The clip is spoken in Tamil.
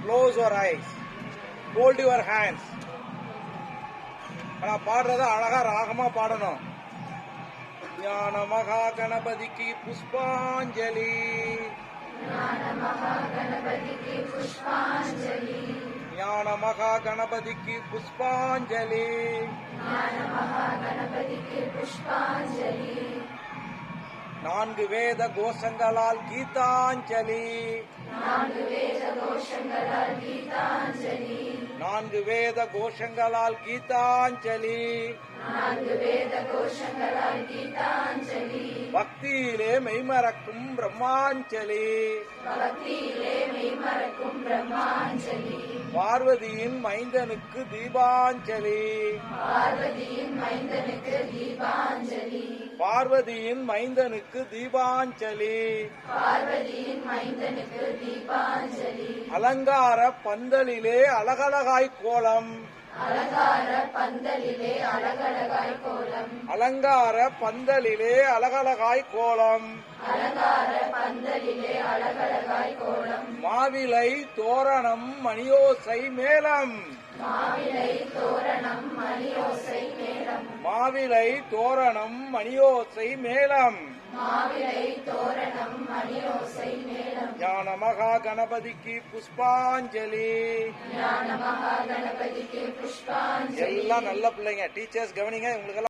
Close your eyes. Hold your hands. ஆனா பாடுறத அழகா ராகமா பாடணும். ஞான மகா கணபதிக்கு புஷ்பாஞ்சலி. ஞான மகா கணபதிக்கு புஷ்பாஞ்சலி. ஞான மகா கணபதிக்கு புஷ்பாஞ்சலி. ஞான மகா கணபதிக்கு புஷ்பாஞ்சலி. நான்கு வேத கோஷங்களால் கீதாஞ்சலி. நான்கு வேத கோஷங்களால் கீதாஞ்சலி. நான்கு வேத கோஷங்களால் கீதாஞ்சலி. நான்கு வேத கோஷங்களால் கீதாஞ்சலி. பக்தியிலே மெய்மறக்கும் பிரம்மாஞ்சலி. பக்தியிலே மெய்மறக்கும் பிரம்மாஞ்சலி. பார்வதியின் மைந்தனுக்கு தீபாஞ்சலி. பார்வதியின் மைந்தனுக்கு தீபாஞ்சலி. பார்வதியின் மைந்தனுக்கு தீபாஞ்சலி. பார்வதியின் மைந்தனுக்கு தீபாஞ்சலி. அலங்கார பந்தலிலே அழகழகாய் கோலம். அலங்கார பந்தலிலே அழகழகாய் கோலம். அலங்கார பந்தலிலே அழகழகாய் கோலம். அலங்கார பந்தலிலே அழகழகாய் கோலம். மாவிலை தோரணம் மணியோசை மேளம். மாவிலை தோரணம் மணியோசை மேளம். மாவிலை தோரணம் மணியோசை மேளம். மாவிலை தோரணம் மணியோசை மேளம். ஞான மகா கணபதிக்கு புஷ்பாஞ்சலி. ஞான மகா கணபதிக்கு புஷ்பாஞ்சலி. எல்லாம் நல்ல பிள்ளைங்க, டீச்சர்ஸ் கவனிங்க. உங்களுக்கு